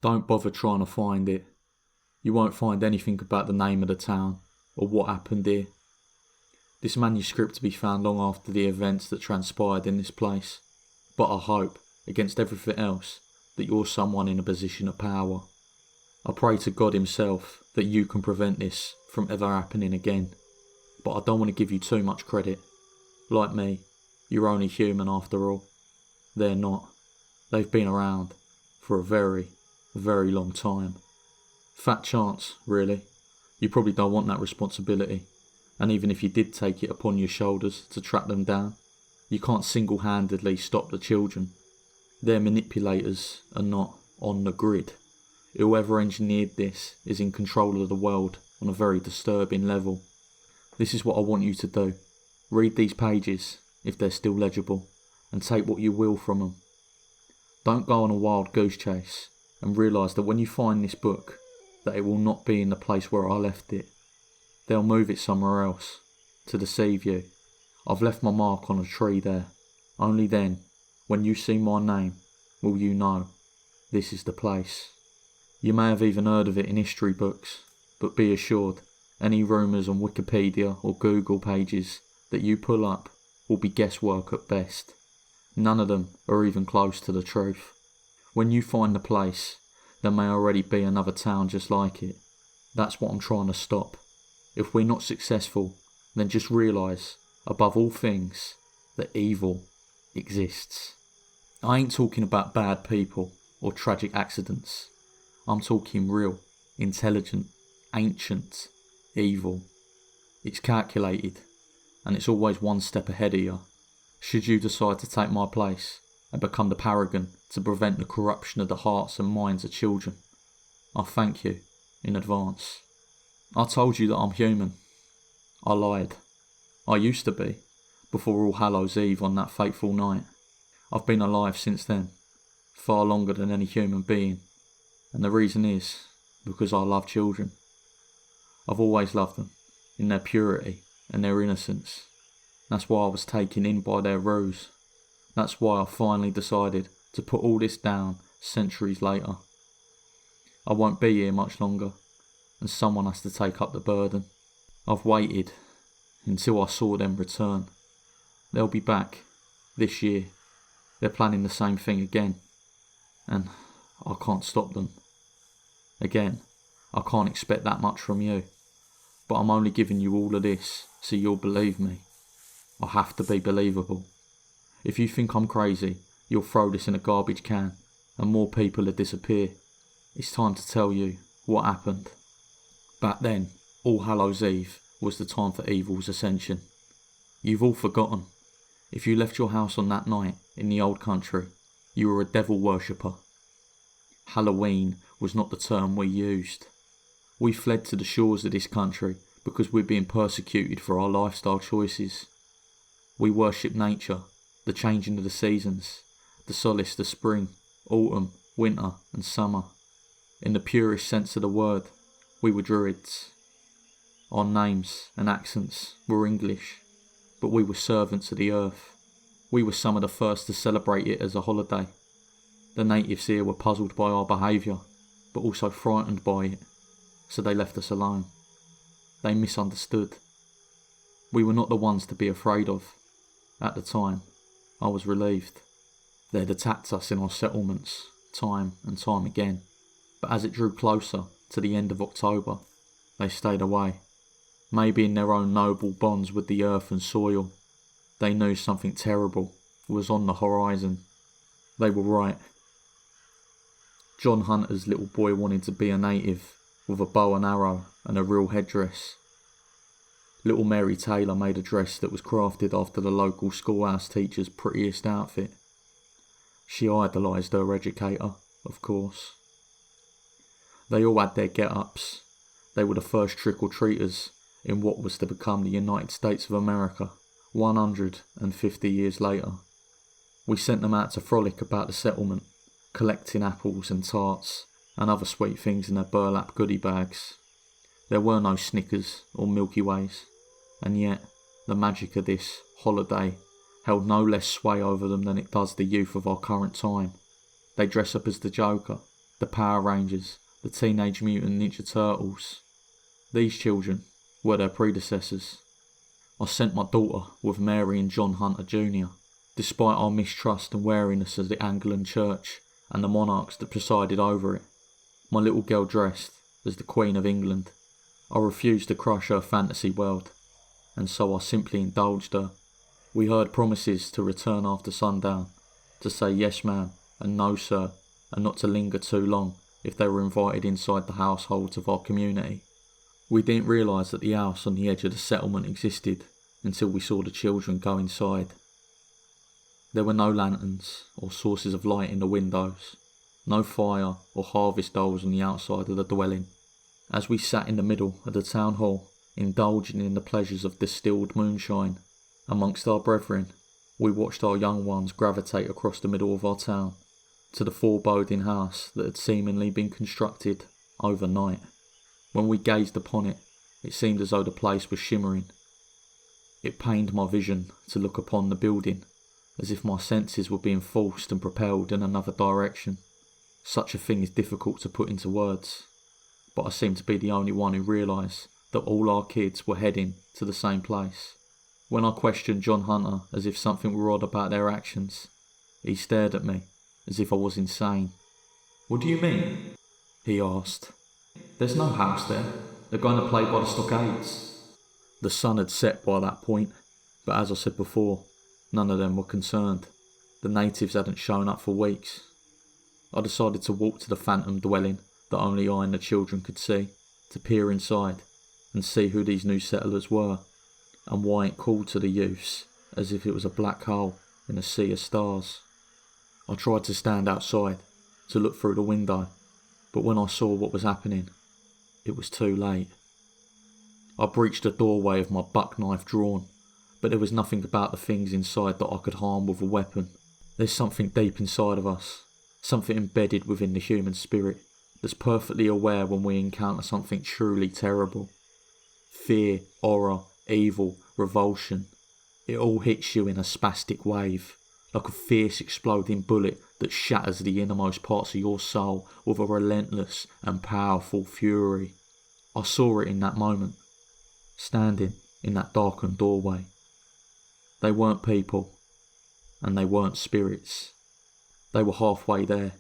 Don't bother trying to find it. You won't find anything about the name of the town or what happened here. This manuscript to be found long after the events that transpired in this place, but I hope, against everything else, that you're someone in a position of power. I pray to God himself that you can prevent this from ever happening again, but I don't want to give you too much credit. Like me, you're only human after all. They're not. They've been around for a very, very long time. Fat chance, really. You probably don't want that responsibility, and even if you did take it upon your shoulders to track them down, you can't single-handedly stop the children. Their manipulators are not on the grid. Whoever engineered this is in control of the world on a very disturbing level. This is what I want you to do. Read these pages, if they're still legible, and take what you will from them. Don't go on a wild goose chase, and realise that when you find this book, that it will not be in the place where I left it. They'll move it somewhere else, to deceive you. I've left my mark on a tree there. Only then, when you see my name, will you know this is the place. You may have even heard of it in history books, but be assured, any rumours on Wikipedia or Google pages that you pull up will be guesswork at best. None of them are even close to the truth. When you find the place, there may already be another town just like it. That's what I'm trying to stop. If we're not successful, then just realise, above all things, that evil exists. I ain't talking about bad people or tragic accidents. I'm talking real, intelligent, ancient evil. It's calculated, and it's always one step ahead of you. Should you decide to take my place and become the paragon to prevent the corruption of the hearts and minds of children, I thank you in advance. I told you that I'm human. I lied. I used to be, before All Hallows Eve on that fateful night. I've been alive since then, far longer than any human being, and the reason is because I love children. I've always loved them, in their purity and their innocence. That's why I was taken in by their ruse. That's why I finally decided to put all this down centuries later. I won't be here much longer, and someone has to take up the burden. I've waited until I saw them return. They'll be back this year. They're planning the same thing again, and I can't stop them. Again, I can't expect that much from you, but I'm only giving you all of this so you'll believe me. I have to be believable. If you think I'm crazy, you'll throw this in a garbage can, and more people will disappear. It's time to tell you what happened. Back then, All Hallows Eve was the time for evil's ascension. You've all forgotten. If you left your house on that night in the old country, you were a devil worshipper. Halloween was not the term we used. We fled to the shores of this country because we're being persecuted for our lifestyle choices. We worship nature, the changing of the seasons, the solace of spring, autumn, winter and summer. In the purest sense of the word, we were druids. Our names and accents were English, but we were servants of the earth. We were some of the first to celebrate it as a holiday. The natives here were puzzled by our behaviour, but also frightened by it, so they left us alone. They misunderstood. We were not the ones to be afraid of. At the time, I was relieved. They'd attacked us in our settlements, time and time again, but as it drew closer to the end of October, they stayed away. Maybe in their own noble bonds with the earth and soil, they knew something terrible was on the horizon. They were right. John Hunter's little boy wanted to be a native, with a bow and arrow and a real headdress. Little Mary Taylor made a dress that was crafted after the local schoolhouse teacher's prettiest outfit. She idolised her educator, of course. They all had their get-ups. They were the first trick-or-treaters in what was to become the United States of America 150 years later. We sent them out to frolic about the settlement, collecting apples and tarts and other sweet things in their burlap goodie bags. There were no Snickers or Milky Ways, and yet the magic of this holiday held no less sway over them than it does the youth of our current time. They dress up as the Joker, the Power Rangers, the Teenage Mutant Ninja Turtles. These children were their predecessors. I sent my daughter with Mary and John Hunter Jr., despite our mistrust and wariness of the Anglican Church and the monarchs that presided over it. My little girl dressed as the Queen of England. I refused to crush her fantasy world, and so I simply indulged her. We heard promises to return after sundown, to say yes ma'am and no sir, and not to linger too long if they were invited inside the households of our community. We didn't realise that the house on the edge of the settlement existed until we saw the children go inside. There were no lanterns or sources of light in the windows, no fire or harvest dolls on the outside of the dwelling. As we sat in the middle of the town hall, indulging in the pleasures of distilled moonshine, amongst our brethren, we watched our young ones gravitate across the middle of our town, to the foreboding house that had seemingly been constructed overnight. When we gazed upon it, it seemed as though the place was shimmering. It pained my vision to look upon the building, as if my senses were being forced and propelled in another direction. Such a thing is difficult to put into words, but I seemed to be the only one who realised that all our kids were heading to the same place. When I questioned John Hunter as if something were odd about their actions, he stared at me as if I was insane. "What do you mean?" he asked. "There's no house there. They're going to play by the stockades." The sun had set by that point, but as I said before, none of them were concerned. The natives hadn't shown up for weeks. I decided to walk to the phantom dwelling that only I and the children could see, to peer inside and see who these new settlers were, and why it called to the youths as if it was a black hole in a sea of stars. I tried to stand outside, to look through the window, but when I saw what was happening, it was too late. I breached the doorway with my buck knife drawn, but there was nothing about the things inside that I could harm with a weapon. There's something deep inside of us, something embedded within the human spirit, that's perfectly aware when we encounter something truly terrible. Fear, horror, evil, revulsion. It all hits you in a spastic wave, like a fierce exploding bullet that shatters the innermost parts of your soul with a relentless and powerful fury. I saw it in that moment, standing in that darkened doorway. They weren't people, and they weren't spirits. They were halfway there,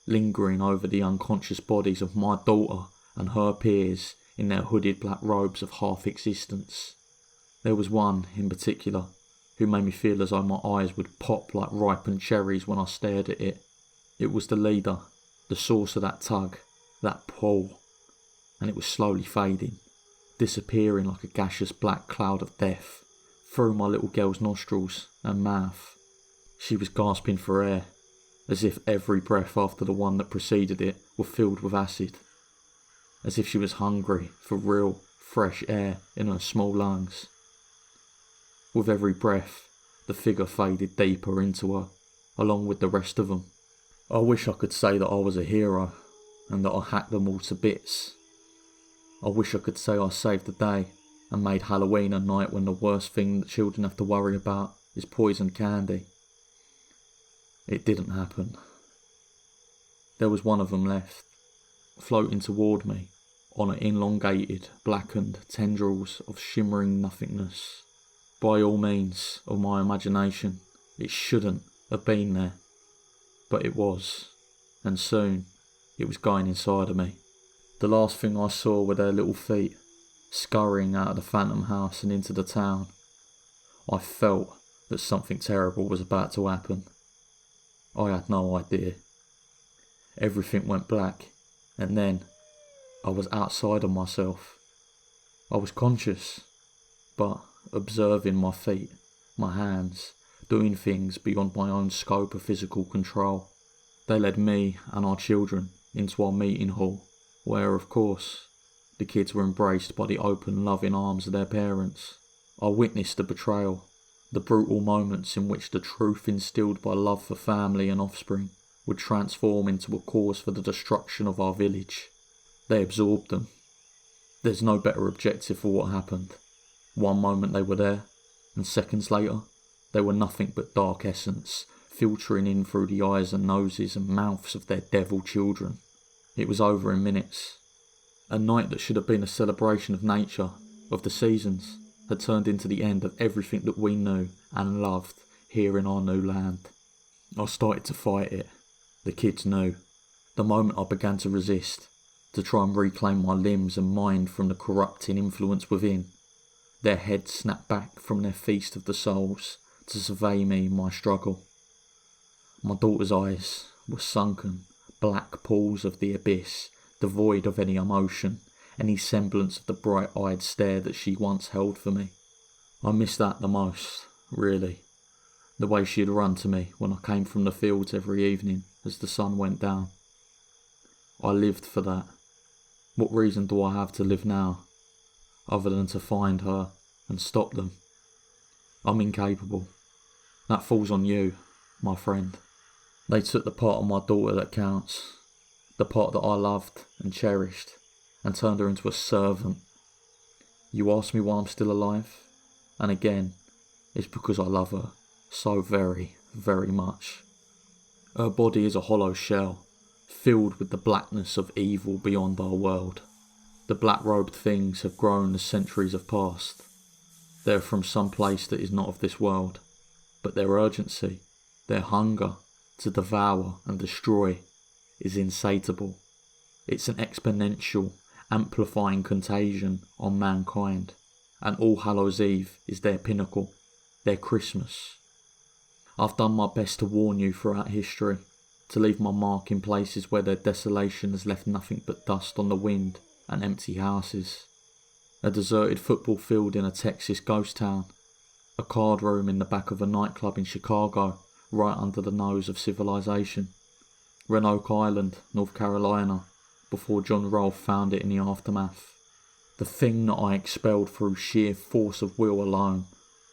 lingering over the unconscious bodies of my daughter and her peers in their hooded black robes of half-existence. There was one, in particular, who made me feel as though my eyes would pop like ripened cherries when I stared at it. It was the leader, the source of that tug, that pull, and it was slowly fading, disappearing like a gaseous black cloud of death, through my little girl's nostrils and mouth. She was gasping for air, as if every breath after the one that preceded it were filled with acid, as if she was hungry for real, fresh air in her small lungs. With every breath, the figure faded deeper into her, along with the rest of them. I wish I could say that I was a hero, and that I hacked them all to bits. I wish I could say I saved the day, and made Halloween a night when the worst thing that children have to worry about is poisoned candy. It didn't happen. There was one of them left, floating toward me on elongated, blackened tendrils of shimmering nothingness. By all means of my imagination, it shouldn't have been there, but it was, and soon it was going inside of me. The last thing I saw were their little feet, scurrying out of the phantom house and into the town. I felt that something terrible was about to happen. I had no idea. Everything went black, and then I was outside of myself. I was conscious, but observing my feet, my hands, doing things beyond my own scope of physical control. They led me and our children into our meeting hall, where, of course, the kids were embraced by the open, loving arms of their parents. I witnessed the betrayal, the brutal moments in which the truth instilled by love for family and offspring would transform into a cause for the destruction of our village. They absorbed them. There's no better objective for what happened. One moment they were there, and seconds later, they were nothing but dark essence, filtering in through the eyes and noses and mouths of their devil children. It was over in minutes. A night that should have been a celebration of nature, of the seasons, had turned into the end of everything that we knew and loved here in our new land. I started to fight it. The kids knew. The moment I began to resist, to try and reclaim my limbs and mind from the corrupting influence within, their heads snapped back from their feast of the souls to survey me in my struggle. My daughter's eyes were sunken, black pools of the abyss, devoid of any emotion, any semblance of the bright-eyed stare that she once held for me. I missed that the most, really. The way she'd run to me when I came from the fields every evening as the sun went down. I lived for that. What reason do I have to live now, other than to find her and stop them? I'm incapable. That falls on you, my friend. They took the part of my daughter that counts, the part that I loved and cherished, and turned her into a servant. You ask me why I'm still alive, and again, it's because I love her so very, very much. Her body is a hollow shell, filled with the blackness of evil beyond our world. The black-robed things have grown as centuries have passed. They are from some place that is not of this world, but their urgency, their hunger to devour and destroy is insatiable. It's an exponential, amplifying contagion on mankind, and All Hallows Eve is their pinnacle, their Christmas. I've done my best to warn you throughout history, to leave my mark in places where their desolation has left nothing but dust on the wind and empty houses. A deserted football field in a Texas ghost town, a card room in the back of a nightclub in Chicago, right under the nose of civilization, Roanoke Island, North Carolina, before John Rolfe found it in the aftermath. The thing that I expelled through sheer force of will alone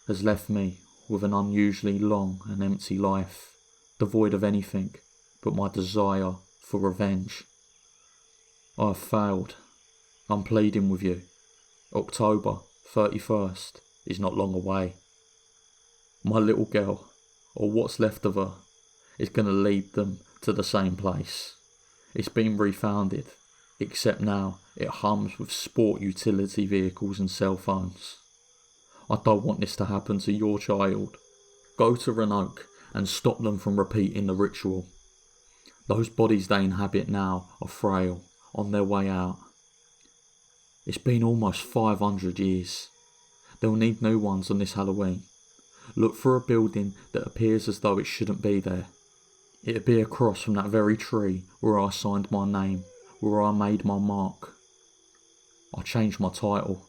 has left me with an unusually long and empty life, devoid of anything but my desire for revenge. I have failed. I'm pleading with you. October 31st is not long away. My little girl, or what's left of her, is going to lead them to the same place. It's been refounded, except now it hums with sport utility vehicles and cell phones. I don't want this to happen to your child. Go to Roanoke and stop them from repeating the ritual. Those bodies they inhabit now are frail, on their way out. It's been almost 500 years. They'll need new ones on this Halloween. Look for a building that appears as though it shouldn't be there. It'd be across from that very tree where I signed my name, where I made my mark. I changed my title,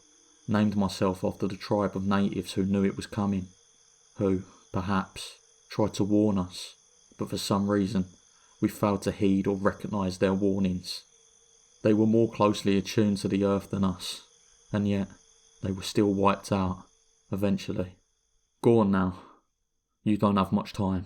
named myself after the tribe of natives who knew it was coming, who, perhaps, tried to warn us, but for some reason, we failed to heed or recognise their warnings. They were more closely attuned to the earth than us, and yet they were still wiped out, eventually. Go on now. You don't have much time.